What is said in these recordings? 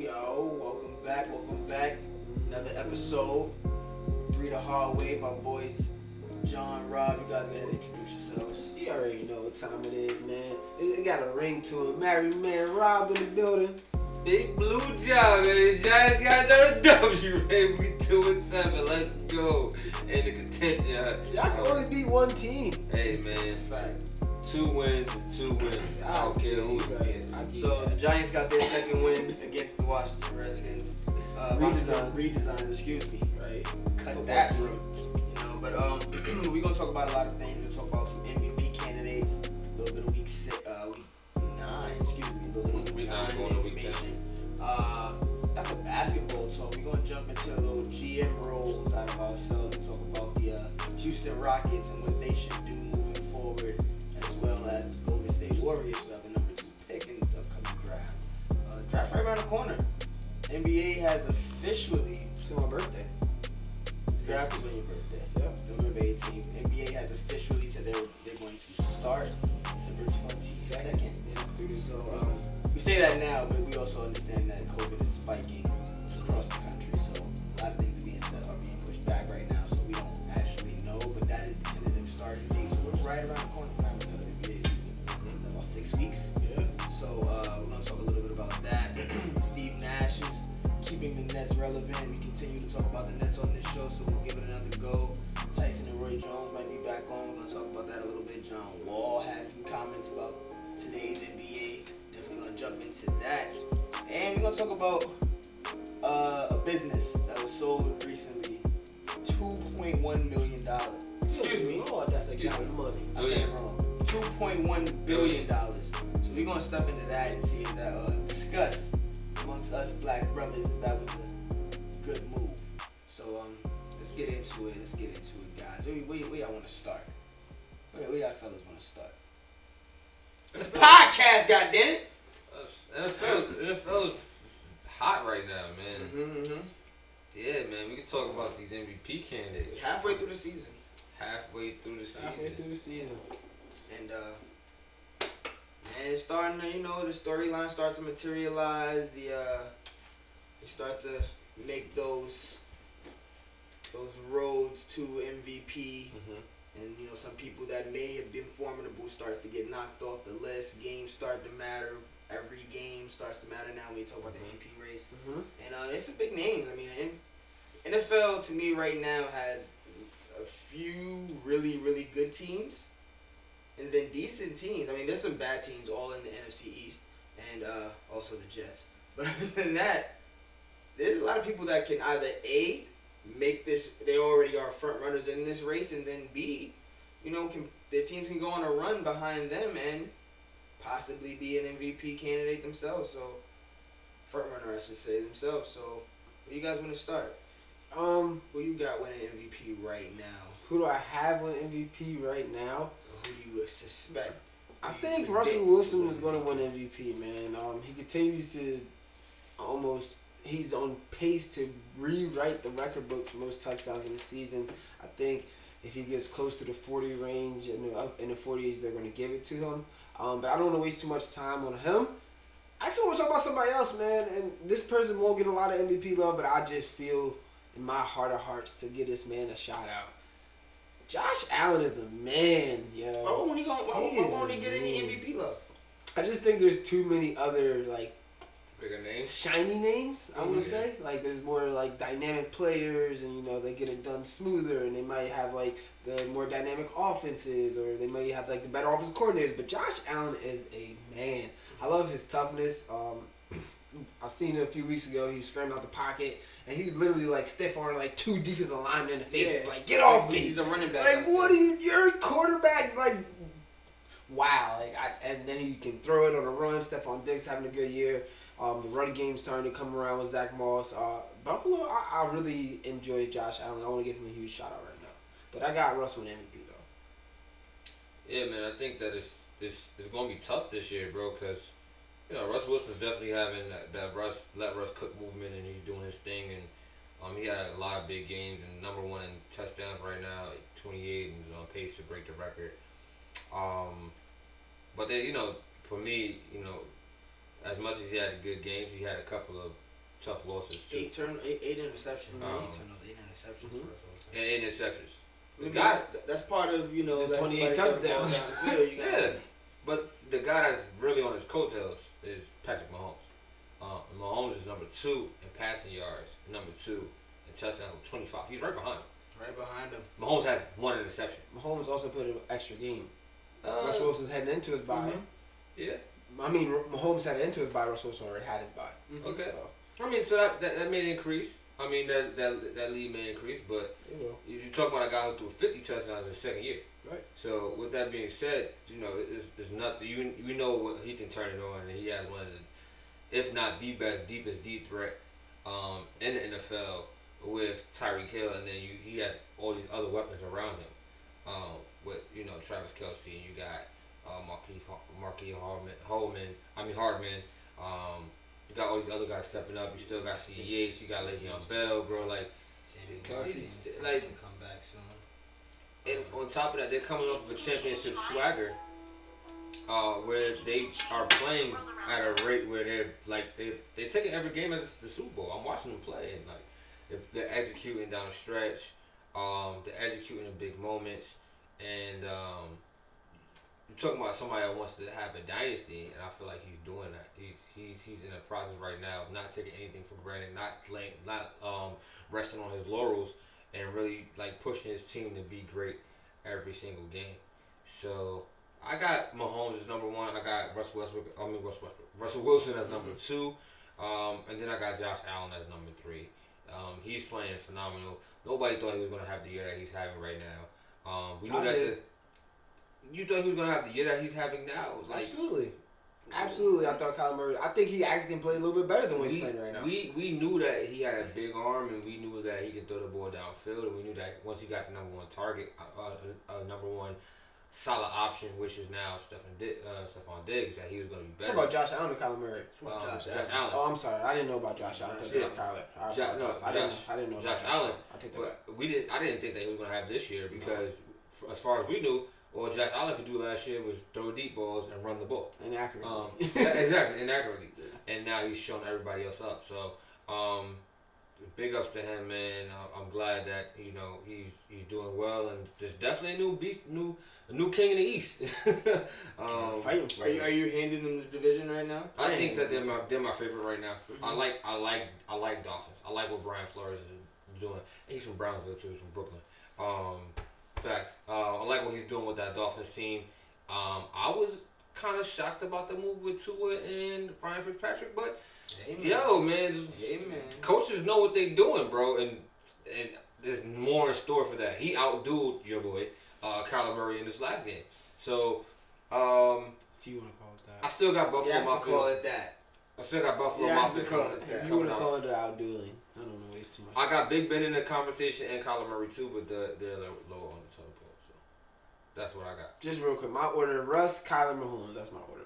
Welcome back. Another episode. Three the hard way. My boys, John, Rob. You guys gotta introduce yourselves. You already know what time it is, man. It got a ring to it. Married man Rob in the building. Big Blue Job, man. Giants got another W, baby. We 2-7. Let's go. And the contention. Y'all can only beat one team. Hey, man. That's a fact. 2 wins is 2 wins. I don't care who it is. So the Giants got their second win against the Washington Redskins. Redesign, excuse me. Right. Cut that from, But we're gonna talk about a lot of things. We're gonna talk about some MVP candidates, a little bit of week 9, excuse me, a little bit of Week 9 9 going to week 10. information. That's a basketball talk. We're gonna jump into a little GM roles out of ourselves and talk about the Houston Rockets and what they should do moving forward, as well as the Golden State Warriors, who have the number 2 pick in this upcoming draft. Draft right around the corner. NBA has officially. It's my birthday. The draft is on your birthday. Yeah. November 18th. NBA has officially said they're going to start December 22nd. So we say that now, but we also understand that COVID is spiking across the country. So a lot of things are being pushed back right now. So we don't actually know, but that is the tentative starting date. So we're right around the corner from the NBA season. It's about 6 weeks. Yeah. So we're going to talk a little bit about that. Steve Nash is keeping the Nets relevant. We continue to talk about the Nets on this show, so we'll give it another go. Tyson and Roy Jones might be back on. We're going to talk about that a little bit. John Wall had some comments about today's NBA. Definitely going to jump into that. And we're going to talk about a business that was sold recently. $2.1 million. Excuse me. Lord, that's a lot of money. I said it wrong. $2.1 billion. So we're going to step into that and see if that, discuss amongst us black brothers if that was a good move. So let's get into it. Guys. Where y'all want to start? Where y'all fellas want to start? It's a podcast, goddammit! NFL is hot right now, man. Mm-hmm. Yeah, man. We can talk about these MVP candidates. Halfway through the season. Halfway through the season. And it's starting to, the storyline starts to materialize. They start to make those roads to MVP. Mm-hmm. And some people that may have been formidable start to get knocked off the list. Games start to matter. Every game starts to matter now when you talk about the MVP race. Mm-hmm. And it's some big names. I mean, NFL to me right now has a few really, really good teams, and then decent teams. I mean, there's some bad teams all in the NFC East, and also the Jets. But other than that, there's a lot of people that can either A, make this, they already are front runners in this race, and then B, their teams can go on a run behind them and possibly be an MVP candidate themselves. So, front runner, I should say, themselves. So, where you guys want to start? Who you got winning MVP right now? Who do I have on MVP right now? Who do you suspect? I think Russell Wilson is going to win MVP, man. He continues to he's on pace to rewrite the record books for most touchdowns in the season. I think if he gets close to the 40 range and up in the 40s, they're going to give it to him. But I don't want to waste too much time on him. I actually want to talk about somebody else, man. And this person won't get a lot of MVP love, but I just feel in my heart of hearts to give this man a shout out. Josh Allen is a man, yo. Why won't he get any MVP love? I just think there's too many other Bigger names. shiny names, I want to say. There's more dynamic players, and they get it done smoother, and they might have the more dynamic offenses, or they might have the better offensive coordinators. But Josh Allen is a man. I love his toughness. I've seen it a few weeks ago. He scrambled out the pocket, and he literally stiff armed 2 defensive linemen in the face. Yeah. Get off me! He's a running back. What are you? You're a quarterback. Wow. And then he can throw it on a run. Stephon Diggs having a good year. The running game's starting to come around with Zach Moss. Buffalo, I really enjoy Josh Allen. I want to give him a huge shout out right now. But I got Russ with MVP though. Yeah, man. I think that it's going to be tough this year, bro, because Russ Wilson's definitely having that let Russ cook movement, and he's doing his thing, and he had a lot of big games and number 1 in touchdowns right now, 28, and he's on pace to break the record. But then for me, as much as he had good games, he had a couple of tough losses too. Eight interceptions. Um, 8 interceptions. Mhm. And interceptions. I mean, that's part of The that's 28 somebody gotta touchdowns. fall down the field. You gotta- Yeah, but the guy that's really on his coattails is Patrick Mahomes. Mahomes is number 2 in passing yards, number 2 in touchdowns with 25. He's right behind him. Right behind him. Mahomes has 1 interception. Mahomes also played an extra game. Uh, Russell Wilson's heading into his bye. Mhm. Yeah. I mean, Mahomes headed into his bye. Russell Wilson already had his bye. Okay. So, I mean, so that may increase. I mean, that lead may increase, but it will. you talk about a guy who threw 50 touchdowns in his second year. Right. So with that being said, it's nothing. We know what he can turn it on, and he has one of the, if not the best, deepest deep threat in the NFL with Tyreek Hill, and then he has all these other weapons around him. With Travis Kelce, and you got Marquise Hardman. You got all these other guys stepping up. You still got CEH. You got Le'Veon Bell, bro. Like, Sammy Kelsey, Watkins like- can come back soon. and on top of that, they're coming off of a championship swagger, where they are playing at a rate where they're taking every game as the Super Bowl. I'm watching them play, and like they're executing down the stretch. They're executing in big moments, and you're talking about somebody that wants to have a dynasty, and I feel like he's doing that. He's in the process right now of not taking anything for granted, not resting on his laurels, and really like pushing his team to be great every single game. So I got Mahomes as number 1. I got Russell Wilson as number 2, and then I got Josh Allen as number 3. He's playing phenomenal. Nobody thought he was gonna have the year that he's having right now. We knew I that. did. You thought he was gonna have the year that he's having now? Like, Absolutely. I thought Kyler Murray. I think he actually can play a little bit better than what he's playing right now. We knew that he had a big arm, and we knew that he could throw the ball downfield, and we knew that once he got the number 1 target, number 1 solid option, which is now Stephon Diggs, that he was going to be better. Talk about Josh Allen or Kyler Murray? Josh Allen. Oh, I'm sorry. I didn't know about Josh Allen. I thought about Kyler. I didn't know Josh about Allen. I take that back. But I didn't think that he was going to have this year because, as far as we knew, all Josh Allen could do last year was throw deep balls and run the ball. Inaccurately. Exactly, inaccurately. And now he's showing everybody else up. So, big ups to him, man. I'm glad that he's doing well, and there's definitely a new beast, a new king in the East. Fighting for it. Are you handing them the division right now? I think that they're my favorite right now. Mm-hmm. I like Dolphins. I like what Brian Flores is doing. And he's from Brownsville too. He's from Brooklyn. Facts. I like what he's doing with that Dolphins team. I was kind of shocked about the move with Tua and Ryan Fitzpatrick, but coaches know what they're doing, bro, and there's more in store for that. He outdueled your boy Kyler Murray in this last game. So, if you want to call it that. I still got Buffalo. You have to call it that. I still got Buffalo. You have to call it that. If you want to call it outdueling, I don't know. It's too much. I got Big Ben in the conversation and Kyler Murray too, but they're low on the totem pole. So that's what I got. Just real quick, my order: Russ, Kyler, Mahomes. That's my order.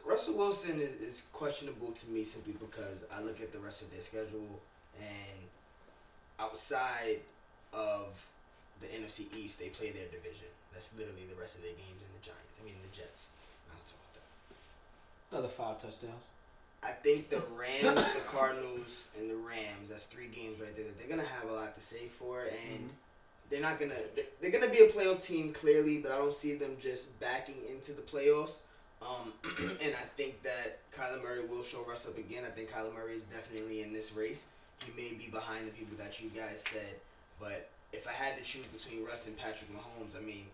Russell Wilson is questionable to me simply because I look at the rest of their schedule, and outside of the NFC East, they play their division. That's literally the rest of their games, and the Jets. I'll talk about that. Another 5 touchdowns. I think the Rams, the Cardinals, and the Rams, that's 3 games right there that they're going to have a lot to say for, and they're not going to, they're going to be a playoff team clearly, but I don't see them just backing into the playoffs. And I think that Kyler Murray will show Russ up again. I think Kyler Murray is definitely in this race. He may be behind the people that you guys said, but if I had to choose between Russ and Patrick Mahomes, I mean,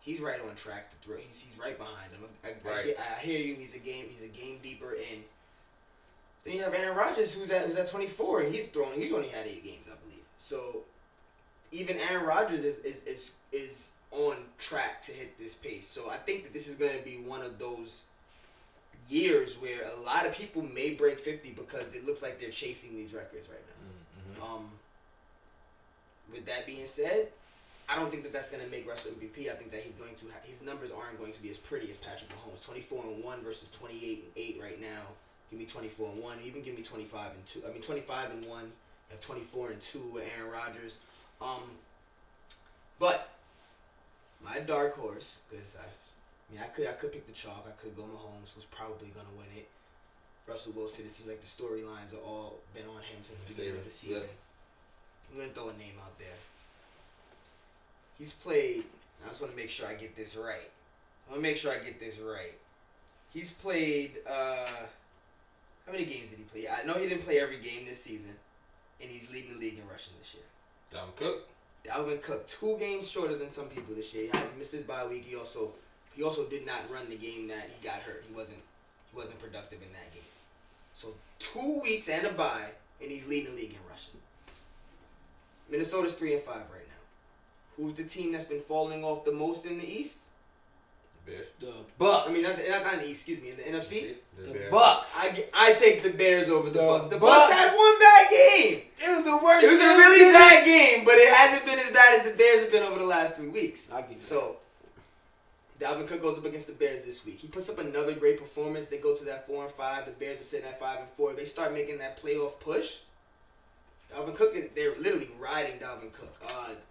he's right on track to throw. He's right behind him. I hear you. He's a game deeper, and then you have Aaron Rodgers who's at 24, and he's only had 8 games, I believe. So even Aaron Rodgers is on track to hit this pace. So I think that this is going to be one of those years where a lot of people may break 50 because it looks like they're chasing these records right now. Mm-hmm. With that being said, I don't think that that's going to make Russell MVP. I think that his numbers aren't going to be as pretty as Patrick Mahomes. 24-1 versus 28-8 right now. Give me 24-1. Even give me 25-2. 25-1. Have 24-2 with Aaron Rodgers. But my dark horse, because I mean, I could pick the chalk. I could go Mahomes, who's probably gonna win it. Russell Wilson. It seems like the storylines are all been on him since the beginning of the season. Yeah. I'm gonna throw a name out there. He's played. I just want to make sure I get this right. He's played. How many games did he play? I know he didn't play every game this season, and he's leading the league in rushing this year. Dalvin Cook, 2 games shorter than some people this year. He missed his bye week. He also did not run the game that he got hurt. He wasn't productive in that game. So 2 weeks and a bye, and he's leading the league in rushing. Minnesota's 3-5 right now. Who's the team that's been falling off the most in the East? The Bears. The Bucks. I mean, not in the East. Excuse me. In the NFC. The Bucks. I take the Bears over the Bucks. The Bucks. Bucks had one bad game. It was the worst. It was a really bad game, but it hasn't been as bad as the Bears have been over the last 3 weeks. I'll give you So, Dalvin Cook goes up against the Bears this week. He puts up another great performance. They go to that 4-5. The Bears are sitting at 5-4. They start making that playoff push. Dalvin Cook, they're literally riding Dalvin Cook.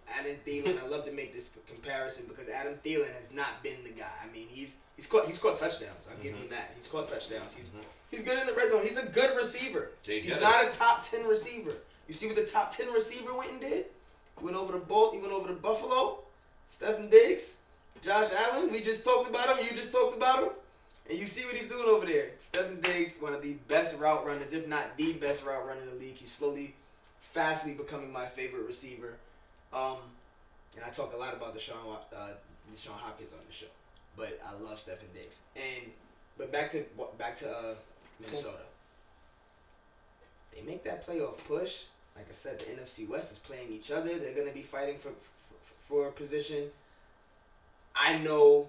Adam Thielen, I love to make this comparison because Adam Thielen has not been the guy. I mean, he's caught touchdowns. I'll give him that. He's caught touchdowns. He's good in the red zone. He's a good receiver. He's not a top 10 receiver. You see what the top 10 receiver went and did? He went over to Buffalo. Stephen Diggs, Josh Allen. We just talked about him. You just talked about him. And you see what he's doing over there. Stephen Diggs, one of the best route runners, if not the best route runner in the league. He's fastly becoming my favorite receiver. And I talk a lot about Deshaun Hopkins on the show. But I love Stephen Diggs. But back to Minnesota. They make that playoff push. Like I said, the NFC West is playing each other. They're going to be fighting for a position. I know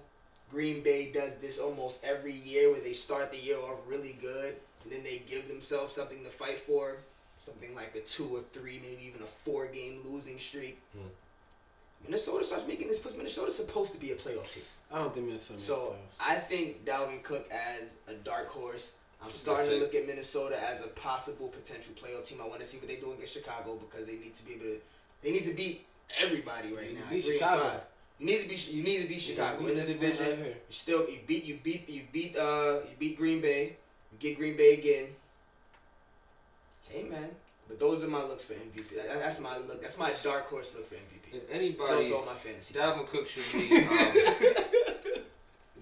Green Bay does this almost every year where they start the year off really good and then they give themselves something to fight for. Something like a 2 or 3, maybe even a 4-game losing streak. Minnesota starts making this push. Minnesota's supposed to be a playoff team. I don't think Minnesota makes playoffs. I think Dalvin Cook as a dark horse. I'm starting to look at Minnesota as a possible potential playoff team. I want to see what they do against Chicago because they need to be able to. They need to beat everybody right now. Beat Chicago. You need to beat Chicago in the division. You beat Green Bay. You get Green Bay again. Hey man, but those are my looks for MVP. That's my look. That's my dark horse look for MVP. If anybody, my fantasy Dalvin Cook should be.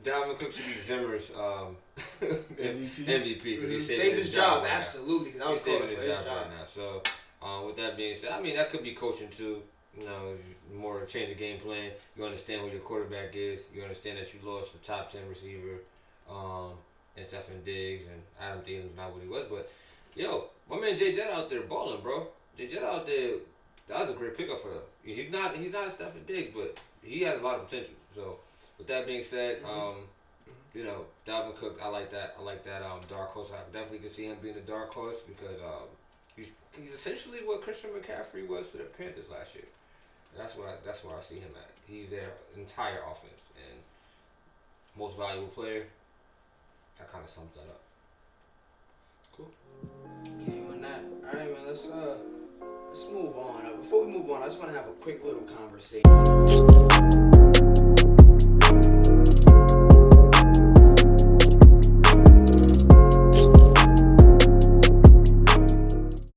Dalvin Cook should be Zimmer's MVP because he saved his job right absolutely. Because I was saving his job right now. So with that being said, I mean that could be coaching too. You know, more change the game plan. You understand who your quarterback is. You understand that you lost the top 10 receiver, and Stephen Diggs and Adam Thielen's not what he was, but. Yo, my man Jay Jett out there balling, bro. Jay Jett out there, that was a great pickup for him. He's not a Stephen Diggs, but he has a lot of potential. So, with that being said, you know, Dalvin Cook, I like that dark horse. I definitely can see him being a dark horse because he's essentially what Christian McCaffrey was to the Panthers last year. That's where I see him at. He's their entire offense and most valuable player. That kind of sums that up. Cool. Yeah, you on that? All right, man. Let's move on. Before we move on, I just want to have a quick little conversation.